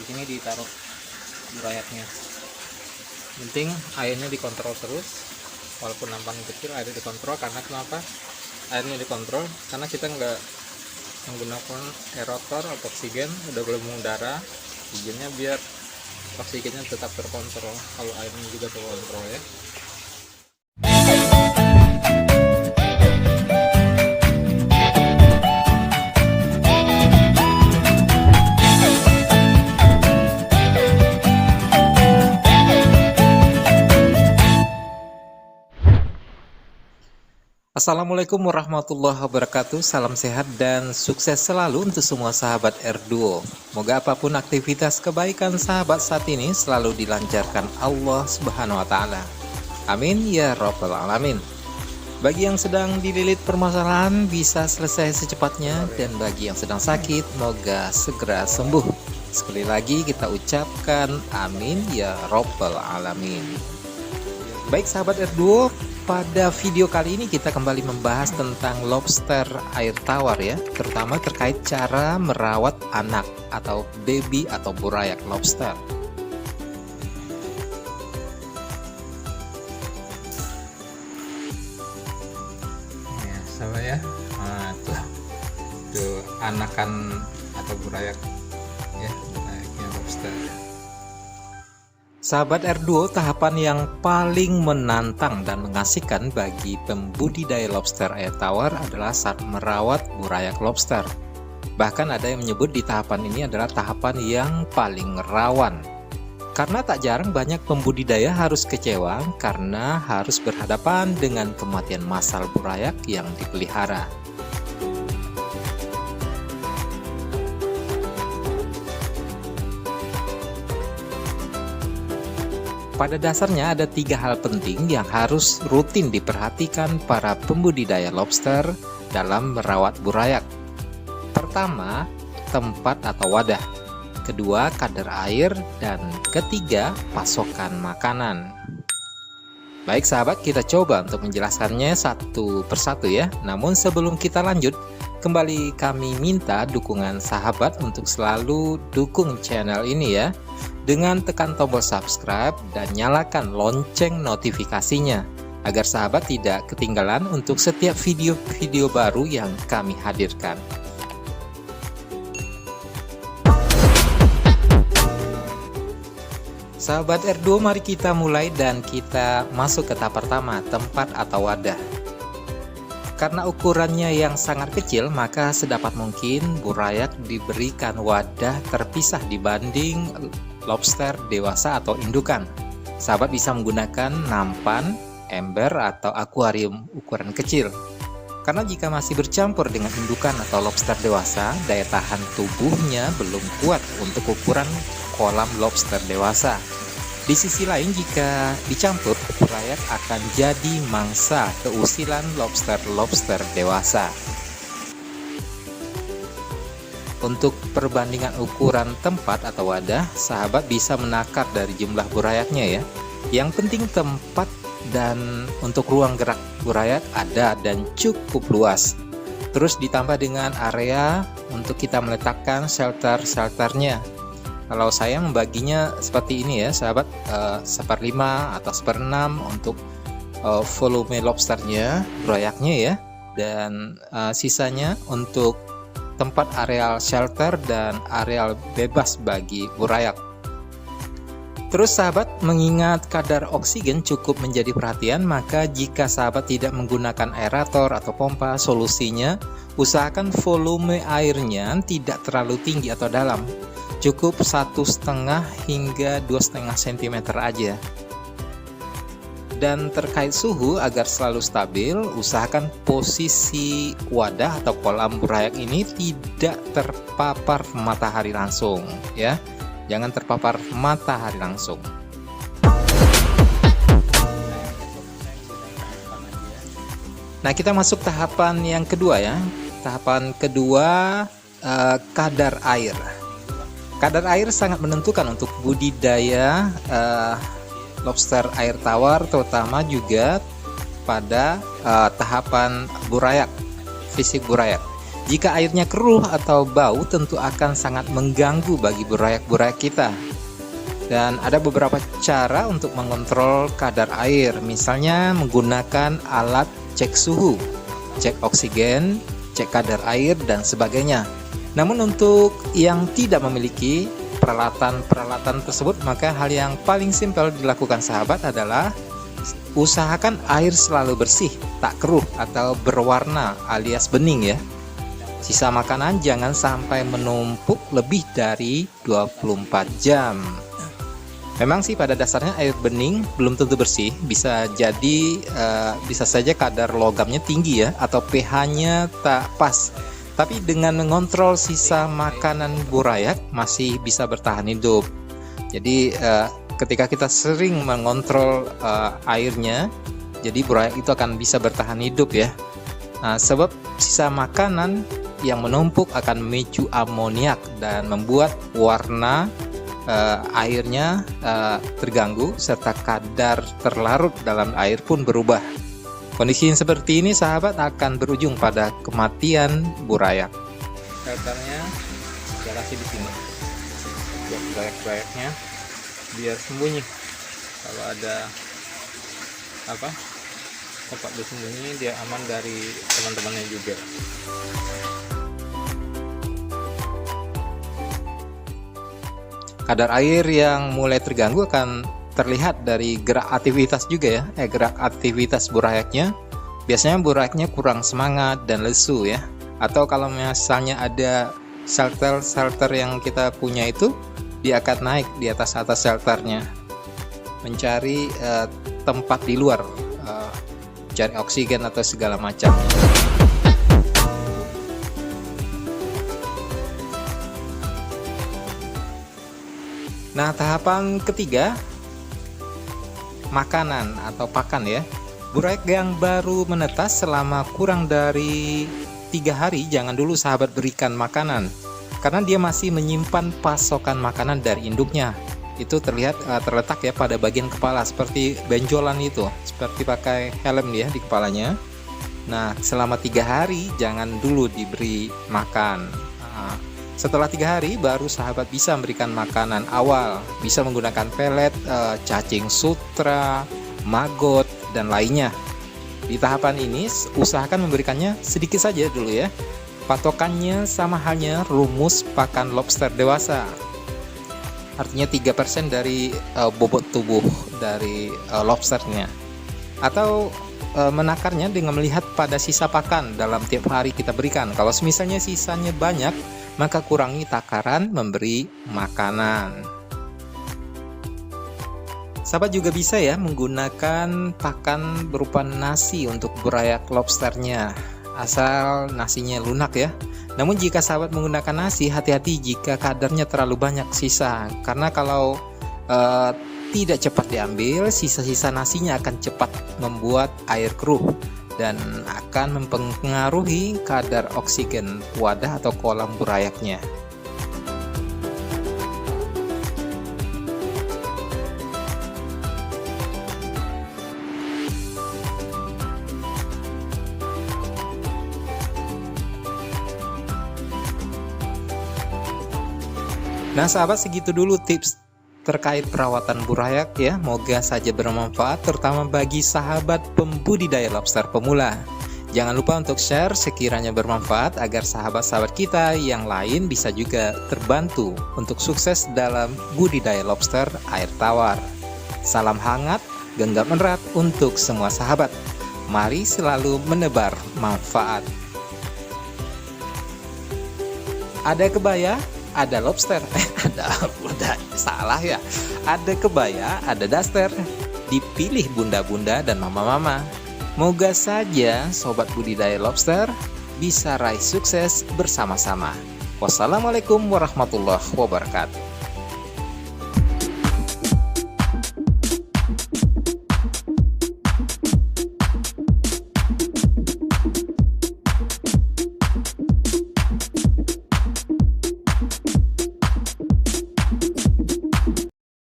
sini ditaruh burayaknya. Penting airnya dikontrol terus, walaupun nampan kecil airnya dikontrol. Karena kenapa airnya dikontrol? Karena kita nggak menggunakan aerator atau oksigen, udah gelembung udara. Tujuannya biar oksigennya tetap terkontrol, kalau airnya juga terkontrol ya. Assalamualaikum warahmatullahi wabarakatuh. Salam sehat dan sukses selalu untuk semua sahabat R2. Moga apapun aktivitas kebaikan sahabat saat ini selalu dilancarkan Allah Subhanahu wa Ta'ala. Amin ya Rabbal Alamin. Bagi yang sedang dililit permasalahan bisa selesai secepatnya, dan bagi yang sedang sakit moga segera sembuh. Sekali lagi kita ucapkan amin ya Rabbal Alamin. Baik sahabat R2, pada video kali ini kita kembali membahas tentang lobster air tawar ya, terutama terkait cara merawat anak atau baby atau burayak lobster. Ya, sama ya. Nah, tuh anakan atau burayak ya, burayaknya lobster. Sahabat R2, tahapan yang paling menantang dan mengasihkan bagi pembudidaya lobster air tawar adalah saat merawat burayak lobster. Bahkan ada yang menyebut di tahapan ini adalah tahapan yang paling rawan. Karena tak jarang banyak pembudidaya harus kecewa karena harus berhadapan dengan kematian massal burayak yang dipelihara. Pada dasarnya ada 3 hal penting yang harus rutin diperhatikan para pembudidaya lobster dalam merawat burayak. Pertama, tempat atau wadah. Kedua, kadar air. Dan ketiga, pasokan makanan. Baik sahabat, kita coba untuk menjelaskannya satu persatu ya. Namun sebelum kita lanjut, kembali kami minta dukungan sahabat untuk selalu dukung channel ini ya, dengan tekan tombol subscribe dan nyalakan lonceng notifikasinya agar sahabat tidak ketinggalan untuk setiap video-video baru yang kami hadirkan. Sahabat R2, mari kita mulai dan kita masuk ke tahap pertama, tempat atau wadah. Karena ukurannya yang sangat kecil, maka sedapat mungkin burayak diberikan wadah terpisah dibanding lobster dewasa atau indukan. Sahabat bisa menggunakan nampan, ember, atau akuarium ukuran kecil. Karena jika masih bercampur dengan indukan atau lobster dewasa, daya tahan tubuhnya belum kuat untuk ukuran kolam lobster dewasa. Di sisi lain, jika dicampur, burayak akan jadi mangsa keusilan lobster dewasa. Untuk perbandingan ukuran tempat atau wadah, sahabat bisa menakar dari jumlah burayaknya ya. Yang penting tempat dan untuk ruang gerak burayak ada dan cukup luas. Terus ditambah dengan area untuk kita meletakkan shelternya. Kalau saya membaginya seperti ini ya sahabat, 1/5 atau 1/6 untuk volume lobsternya, burayaknya ya. Dan sisanya untuk tempat areal shelter dan areal bebas bagi burayak. Terus sahabat, mengingat kadar oksigen cukup menjadi perhatian, maka jika sahabat tidak menggunakan aerator atau pompa, solusinya usahakan volume airnya tidak terlalu tinggi atau dalam. Cukup 1,5 hingga 2,5 cm aja. Dan terkait suhu, agar selalu stabil, usahakan posisi wadah atau kolam burayak ini tidak terpapar matahari langsung ya. Jangan terpapar matahari langsung. Nah, kita masuk tahapan yang kedua ya. Tahapan kedua, kadar air. Kadar air sangat menentukan untuk budidaya lobster air tawar, terutama juga pada tahapan burayak, fisik burayak. Jika airnya keruh atau bau, tentu akan sangat mengganggu bagi burayak-burayak kita. Dan ada beberapa cara untuk mengontrol kadar air, misalnya menggunakan alat cek suhu, cek oksigen, cek kadar air, dan sebagainya. Namun untuk yang tidak memiliki peralatan tersebut, maka hal yang paling simpel dilakukan sahabat adalah usahakan air selalu bersih, tak keruh atau berwarna alias bening ya. Sisa makanan jangan sampai menumpuk lebih dari 24 jam. Memang sih pada dasarnya air bening belum tentu bersih, bisa saja kadar logamnya tinggi ya, atau pH-nya tak pas. Tapi dengan mengontrol sisa makanan burayak masih bisa bertahan hidup. Jadi ketika kita sering mengontrol airnya, jadi burayak itu akan bisa bertahan hidup ya. Sebab sisa makanan yang menumpuk akan memicu amoniak dan membuat warna airnya terganggu, serta kadar terlarut dalam air pun berubah. Kondisi yang seperti ini sahabat akan berujung pada kematian burayak. Filternya saya kasih di sini buat burayak-burayaknya biar sembunyi. Kalau ada tempat bersembunyi, dia aman dari teman-temannya juga. Kadar air yang mulai terganggu akan terlihat dari gerak aktivitas juga ya, gerak aktivitas burayaknya. Biasanya burayaknya kurang semangat dan lesu ya. Atau kalau misalnya ada shelter yang kita punya itu, dia akan naik di atas shelternya, mencari tempat di luar, cari oksigen atau segala macam. Nah, tahapan ketiga, makanan atau pakan ya. Burayak yang baru menetas selama kurang dari 3 hari jangan dulu sahabat berikan makanan, karena dia masih menyimpan pasokan makanan dari induknya. Itu terletak ya pada bagian kepala, seperti benjolan itu, seperti pakai helm dia di kepalanya. Nah, selama 3 hari jangan dulu diberi makan. Setelah 3 hari baru sahabat bisa memberikan makanan awal, bisa menggunakan pelet, cacing sutra, maggot, dan lainnya. Di tahapan ini usahakan memberikannya sedikit saja dulu ya. Patokannya sama halnya rumus pakan lobster dewasa, artinya 3% dari bobot tubuh dari lobsternya. Atau menakarnya dengan melihat pada sisa pakan dalam tiap hari kita berikan. Kalau misalnya sisanya banyak, maka kurangi takaran memberi makanan. Sahabat juga bisa ya menggunakan pakan berupa nasi untuk burayak lobsternya, asal nasinya lunak ya. Namun jika sahabat menggunakan nasi, hati-hati jika kadarnya terlalu banyak sisa, karena kalau tidak cepat diambil, sisa-sisa nasinya akan cepat membuat air keruh dan akan mempengaruhi kadar oksigen wadah atau kolam burayaknya. Nah sahabat, segitu dulu tips terkait perawatan burayak ya. Moga saja bermanfaat, terutama bagi sahabat pembudidaya lobster pemula. Jangan lupa untuk share sekiranya bermanfaat, agar sahabat-sahabat kita yang lain bisa juga terbantu untuk sukses dalam budidaya lobster air tawar. Salam hangat, genggam erat untuk semua sahabat. Mari selalu menebar manfaat. Ada kebaya, ada lobster, udah salah ya. Ada kebaya, ada daster, dipilih bunda-bunda dan mama-mama. Moga saja sobat budidaya lobster bisa raih sukses bersama-sama. Wassalamualaikum warahmatullahi wabarakatuh.